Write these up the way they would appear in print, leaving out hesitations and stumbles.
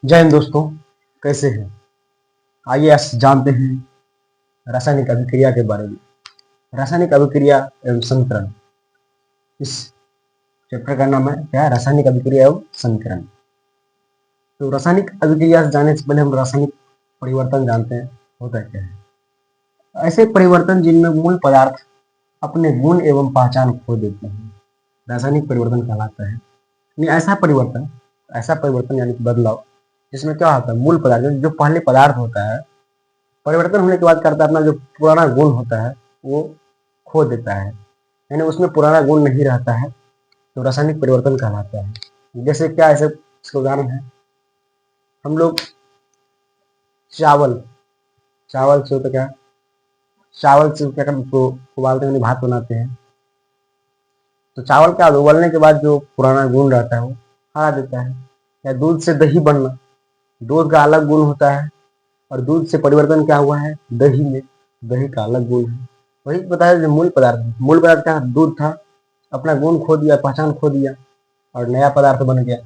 जय हिंद दोस्तों, कैसे हैं? आइए आज जानते हैं रासायनिक अभिक्रिया के बारे में। रासायनिक अभिक्रिया एवं समीकरण, इस चैप्टर का नाम है क्या है? रासायनिक अभिक्रिया एवं समीकरण। तो रासायनिक अभिक्रिया से जाने से पहले हम रासायनिक परिवर्तन जानते हैं होता क्या है। ऐसे परिवर्तन जिनमें मूल पदार्थ अपने गुण एवं पहचान खो देते हैं रासायनिक परिवर्तन कहलाता है। यानी ऐसा परिवर्तन यानी कि बदलाव जिसमें क्या होता है, मूल पदार्थ जो पहले पदार्थ होता है परिवर्तन होने के बाद करता है अपना जो पुराना गुण होता है वो खो देता है, यानी उसमें पुराना गुण नहीं रहता है, तो रासायनिक परिवर्तन कहलाता है। जैसे क्या, ऐसे इसका उदाहरण है, हम लोग चावल चावल से तो क्या चावल से क्या करते, उसको उबालते हैं, भात बनाते हैं। तो चावल क्या उबलने के बाद जो पुराना गुण रहता है वो हटा देता है। या दूध से दही बनना, दूध का अलग गुण होता है और दूध से परिवर्तन क्या हुआ है, दही में, दही का अलग गुण है। वही बताया जो मूल पदार्थ क्या दूध था, अपना गुण खो दिया, पहचान खो दिया और नया पदार्थ बन गया,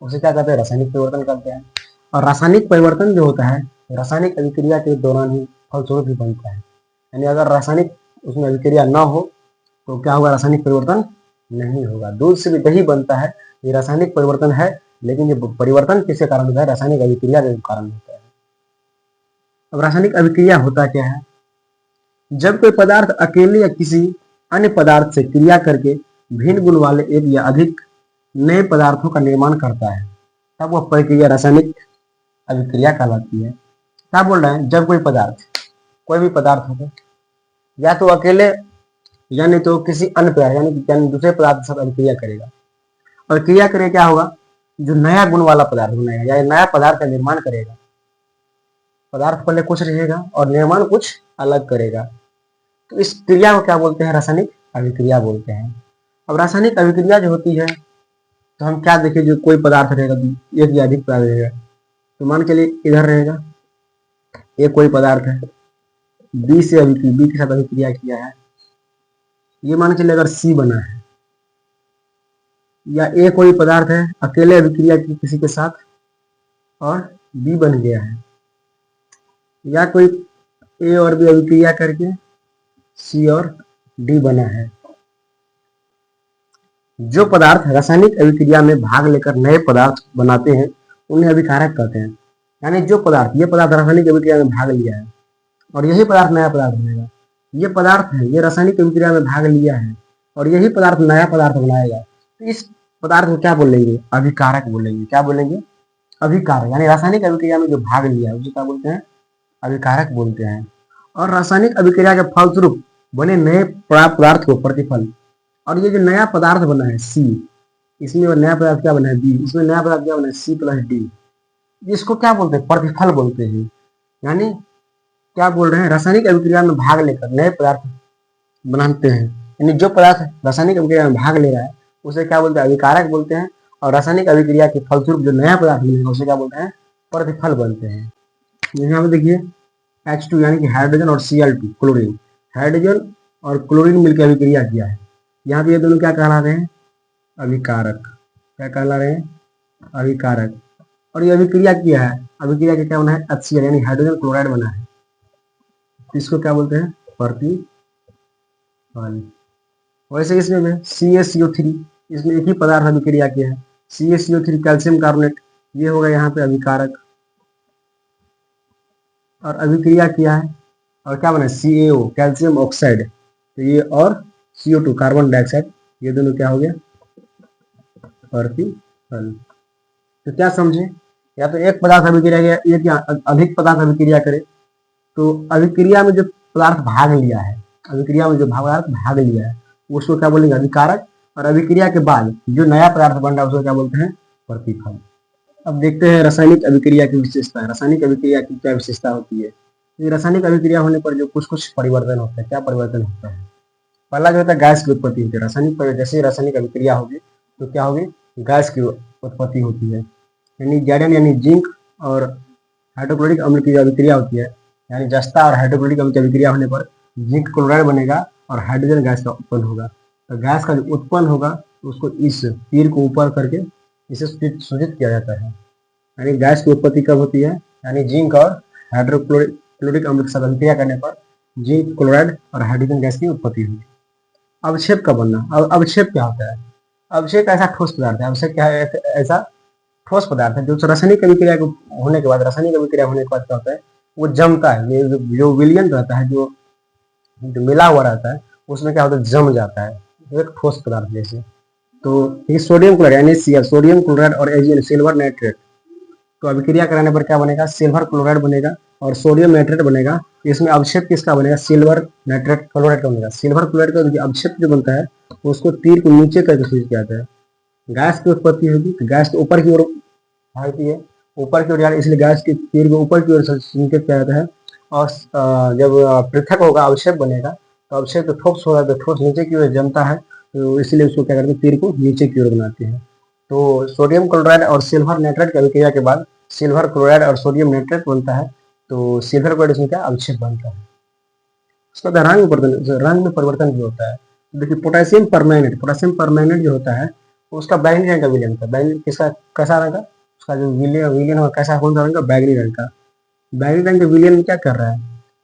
उसे क्या कहते हैं, रासायनिक परिवर्तन कहते हैं। और रासायनिक परिवर्तन जो होता है रासायनिक अभिक्रिया के दौरान ही फलस्वरूप ही बनता है। यानी अगर रासायनिक उसमें अभिक्रिया न हो तो क्या होगा, रासायनिक परिवर्तन नहीं होगा। दूध से भी दही बनता है, ये रासायनिक परिवर्तन है, लेकिन ये परिवर्तन किसके कारण होता है, रासायनिक अभिक्रिया के कारण होता है। अब रासायनिक अभिक्रिया होता क्या है, जब कोई पदार्थ अकेले या किसी अन्य पदार्थ से क्रिया करके भिन्न गुण वाले एक या अधिक नए पदार्थों का निर्माण करता है, तब वह प्रक्रिया रासायनिक अभिक्रिया कहलाती है। क्या बोल रहे हैं, जब कोई भी पदार्थ होगा या तो अकेले यानी तो किसी अन्य पदार्थ यानी दूसरे पदार्थ के साथ अभिक्रिया करेगा, और क्रिया करके क्या होगा, जो नया गुण वाला पदार्थ बनाएगा या नया पदार्थ का निर्माण करेगा। पदार्थ पहले कुछ रहेगा और निर्माण कुछ अलग करेगा, तो इस क्रिया को क्या बोलते हैं, रासायनिक अभिक्रिया बोलते हैं। अब रासायनिक अभिक्रिया जो होती है, तो हम क्या देखें, जो कोई पदार्थ रहेगा, एक या अधिक पदार्थ रहेगा, तो मान के लिए इधर रहेगा एक कोई पदार्थ है, बी के साथ अभिक्रिया किया है, ये मान के चलिए अगर सी बना है, या ए कोई पदार्थ है अकेले अभिक्रिया की किसी के साथ और बी बन गया है, या कोई ए और बी अभिक्रिया करके सी और डी बना है। जो पदार्थ रासायनिक अभिक्रिया में भाग लेकर नए पदार्थ बनाते हैं उन्हें अभिकारक कहते हैं। यानी जो पदार्थ, ये पदार्थ रासायनिक अभिक्रिया में भाग लिया है और यही पदार्थ नया पदार्थ बनेगा, ये पदार्थ है, ये रासायनिक अभिक्रिया में भाग लिया है और यही पदार्थ नया पदार्थ बनाएगा, तो इस पदार्थ को क्या बोलेंगे, अभिकारक बोलेंगे। क्या बोलेंगे, अभिकारक। यानी रासायनिक अभिक्रिया में जो भाग लिया है उसे क्या बोलते हैं, अभिकारक बोलते हैं। और रासायनिक अभिक्रिया के फलस्वरूप बने नए पदार्थ को प्रतिफल, और ये जो नया पदार्थ बना है सी, इसमें नया पदार्थ क्या बना है बी, इसमें नया पदार्थ क्या बना है सी प्लस डी, इसको क्या बोलते हैं, प्रतिफल बोलते हैं। यानी क्या बोल रहे हैं, रासायनिक अभिक्रिया में भाग लेकर नए पदार्थ बनाते हैं, यानी जो पदार्थ रासायनिक अभिक्रिया में भाग ले रहा है उसे क्या बोलते हैं, अभिकारक बोलते हैं। और रासायनिक अभिक्रिया के फलस्वरूप जो नया पदार्थ मिलेगा उसे क्या बोलते हैं, प्रतिफल बोलते हैं। यहाँ पे देखिए H2 यानी कि हाइड्रोजन और Cl2 क्लोरीन, हाइड्रोजन और क्लोरीन मिलकर अभिक्रिया किया है, यहाँ पे ये दोनों क्या कहला रहे हैं, अभिकारक। क्या कहला रहे हैं, अभिकारक। और ये अभिक्रिया किया है, अभिक्रिया के क्या बना है, HCl यानी हाइड्रोजन क्लोराइड बना है, इसको क्या बोलते हैं, प्रतिफल। वैसे इसमें भी CaCO3, इसमें एक ही पदार्थ अभिक्रिया किया है, CaCO3 कैल्शियम कार्बोनेट, ये होगा यहाँ पे अभिकारक और अभिक्रिया किया है, और क्या बना है, CaO कैल्शियम ऑक्साइड, तो ये और CO2 कार्बन डाइऑक्साइड, ये दोनों क्या हो गया, प्रतिफल। तो क्या समझे, या तो एक पदार्थ अभिक्रिया किया, एक या अधिक पदार्थ अभिक्रिया करे, तो अभिक्रिया में जो पदार्थ भाग लिया है, अभिक्रिया में जो पदार्थ भाग लिया है उसको क्या बोलेंगे, अभिकारक। और अभिक्रिया के बाद जो नया पदार्थ बन रहा है उसको क्या बोलते हैं, प्रतिफल। अब देखते हैं रासायनिक अभिक्रिया की विशेषता। रासायनिक अभिक्रिया की क्या विशेषता होती है, ये रासायनिक अभिक्रिया होने पर जो कुछ परिवर्तन होता है, क्या परिवर्तन होता है, पहला जो होता है गैस की उत्पत्ति होती है। जैसे रासायनिक अभिक्रिया होगी तो क्या होगी, गैस की उत्पत्ति होती है, यानी जैडन यानी जिंक और हाइड्रोक्लोरिक अम्ल की अभिक्रिया होती है, यानी जस्ता और हाइड्रोक्लोरिक अम्ल की अभिक्रिया होने पर जिंक क्लोराइड बनेगा और हाइड्रोजन गैस का उत्पन्न होगा। तो गैस का जो उत्पन्न होगा उसको इस तीर को ऊपर करके इसे सूचित किया जाता है। यानी गैस की उत्पत्ति कब होती है, यानी जिंक और हाइड्रोक्लोरिक अम्ल के साथ अभिक्रिया करने पर जिंक क्लोराइड और हाइड्रोजन गैस की उत्पत्ति हुई। अवक्षेप का बनना, अवक्षेप क्या होता है, अवक्षेप ऐसा ठोस पदार्थ है, अवक्षेप क्या है, ऐसा ठोस पदार्थ है जो रासायनिक अभिक्रिया होने के बाद, रासायनिक अभिक्रिया होने के बाद क्या होता है, वो जमता है, ये जो विलयन रहता है, जो मिला हुआ रहता है, उसमें क्या होता है, जम जाता है एक ठोस पदार्थ जैसे। तो ये sodium chloride NaCl, sodium chloride और Ag सिल्वर नाइट्रेट, तो अभिक्रिया कराने पर क्या बनेगा, सिल्वर क्लोराइड बनेगा और सोडियम नाइट्रेट बनेगा। इसमें अवक्षेप किसका बनेगा, सिल्वर नाइट्रेट क्लोराइड का बनेगा। सिल्वर क्लोराइड का अवक्षेप जो बनता है उसको तीर को नीचे करके स्विच किया जाता है। गैस की उत्पत्ति होगी तो गैस तो ऊपर की ओर भागती है, ऊपर की ओर जा रही है, इसलिए गैस के तीर को ऊपर की ओर संकेत किया जाता है। और जब पृथक होगा, अवक्षेप बनेगा, तो अवक्षेप तो ठोस होगा, तो ठोस नीचे की ओर जमता है, तो इसलिए उसको क्या करते हैं, तीर को नीचे की ओर बनाते हैं। तो सोडियम क्लोराइड और सिल्वर नाइट्रेट की अभिक्रिया के बाद सिल्वर क्लोराइड और सोडियम नाइट्रेट बनता है, तो सिल्वर क्लोराइड इसमें क्या अवक्षेप बनता है। उसका रंग में परिवर्तन भी होता है। देखिए पोटेशियम परमैंगनेट जो होता है उसका बैंगनी रंग का विलयन होता है। बैंगनी किसका, कैसा रंग का, उसका जो विलयन होगा कैसा, कौन सा रंग का, बैंगनी रंग का। बैंगनी रंग के विलयन में क्या कर रहा है,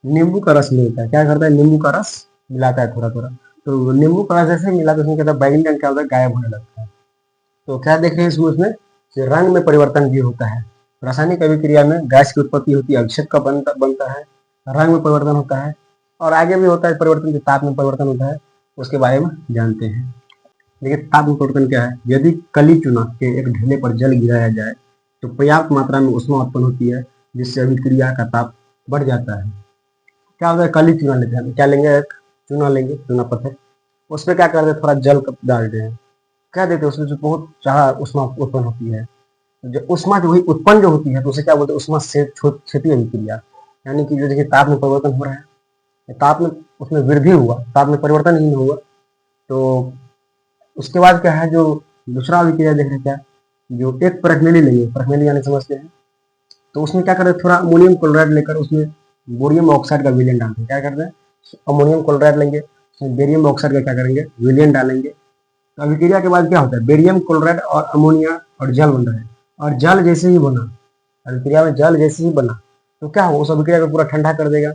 नींबू का रस मिलता है, क्या करता है, नींबू का रस मिलाता है थोड़ा थोड़ा, तो नींबू का रस जैसे मिला तो उसमें क्या होता है, बैंगनी रंग क्या होता है, गायब होने लगता है। तो क्या देख रहे हैं इसमें रंग में परिवर्तन भी होता है। रासायनिक अभिक्रिया में गैस की उत्पत्ति होती है, अवक्षेप का बनता है, रंग में परिवर्तन होता है, और आगे भी होता है परिवर्तन, जो ताप में परिवर्तन होता है उसके बारे में जानते हैं। लेकिन ताप में परिवर्तन क्या है, यदि कली चूना के एक ढेले पर जल गिराया जाए तो पर्याप्त मात्रा में ऊष्मा उत्पन्न होती है, जिससे अभिक्रिया का ताप बढ़ जाता है। क्या होता है, कली चूना लेते हैं, क्या लेंगे, एक चूना लेंगे, चूना पत्थर, उसमें क्या करते हैं, थोड़ा जल डालते हैं, क्या देते हैं, उसमें जो बहुत ज़्यादा ऊष्मा उत्पन्न होती है, जो ऊष्मा जो हुई उत्पन्न जो होती है तो उसे क्या बोलते हैं, ऊष्मा से क्षति अभिक्रिया। यानी कि जो देखिए ताप में परिवर्तन हो रहा है, ताप में उसमें वृद्धि हुआ, ताप में परिवर्तन ही नहीं हुआ। तो उसके बाद क्या है, जो दूसरा अभिक्रिया देख रहे हैं, क्या जो एक प्रखमेली लेंगे, प्रखमेली यानी समझते हैं, तो उसमें क्या करते हैं, थोड़ा अमोनियम क्लोराइड लेकर उसमें बोरियम ऑक्साइड का विलयन डालते हैं। क्या करते हैं, अमोनियम क्लोराइड लेंगे, उसमें बेरियम ऑक्साइड का क्या करेंगे, विलयन डालेंगे। तो अभिक्रिया के बाद क्या होता है, बेरियम क्लोराइड और अमोनिया और जल बन रहा है, और जल जैसे ही बना, अभिक्रिया में जल जैसे ही बना तो क्या होगा, उस अभिक्रिया को पूरा ठंडा कर देगा,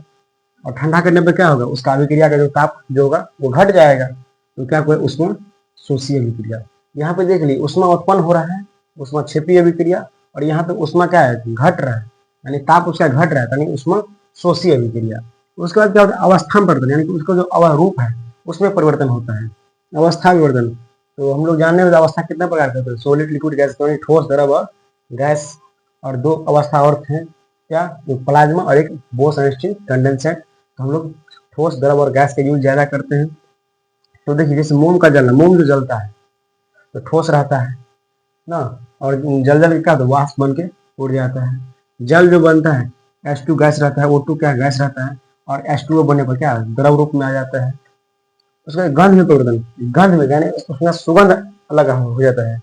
और ठंडा करने पर क्या होगा, उसका अभिक्रिया का जो ताप जो होगा वो घट जाएगा। तो क्या कोई उष्मा शोषी अभिक्रिया, यहाँ पे देख ली उष्मा उत्पन्न हो रहा है, उष्मा क्षेपी अभिक्रिया, और यहाँ पे उष्मा क्या है, घट रहा है, यानी ताप उसका घट रहा है, यानी उष्मा शोषी अभिक्रिया। उसके बाद क्या होता है, अवस्था में परिवर्तन, यानी कि उसका जो रूप है उसमें परिवर्तन होता है, अवस्था विवर्तन। तो हम लोग जानने में अवस्था कितने प्रकार के होते हैं, सॉलिड, लिक्विड, गैस, ठोस, द्रव और गैस, और दो अवस्था और थे, क्या, प्लाज्मा और एक बोस अनिश्चित कंडेंसेट। तो हम लोग ठोस, द्रव और गैस का यूज ज्यादा करते हैं। तो देखिए जैसे मोम का जलना, मोम जो जलता है तो ठोस रहता है ना, और जल जल के क्या होता है, वाष्प बन के उड़ जाता है। जल जो बनता है H2 गैस रहता है, O2 क्या गैस रहता है, और H2O बनने पर क्या द्रव रूप में आ जाता है। उसका गंध में परिवर्तन, गंध में यानी उसका सुगंध अलग हो जाता है।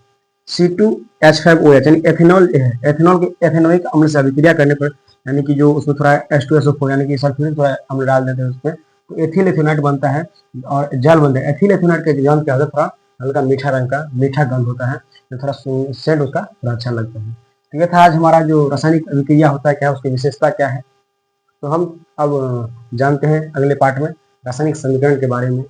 C2H5OH यानी एथेनॉल है, एथेनॉल के एथेनोइक अम्ल से अभिक्रिया करने पर, यानी कि जो उसमें थोड़ा H2SO4 यानी कि सल्फ्यूरिक थोड़ा अम्ल डाल देते हैं उसमें, तो एथिल एथेनॉइट बनता है और जल बनता है। एथिल एथेनॉइट का गंध क्या होता है, थोड़ा हल्का मीठा रंग का मीठा गंध होता है, तो थोड़ा सेंट उसका थोड़ा अच्छा लगता है। तो ये था आज हमारा जो रासायनिक अभिक्रिया होता है, क्या उसकी विशेषता क्या है। तो हम अब जानते हैं अगले पार्ट में रासायनिक समीकरण के बारे में।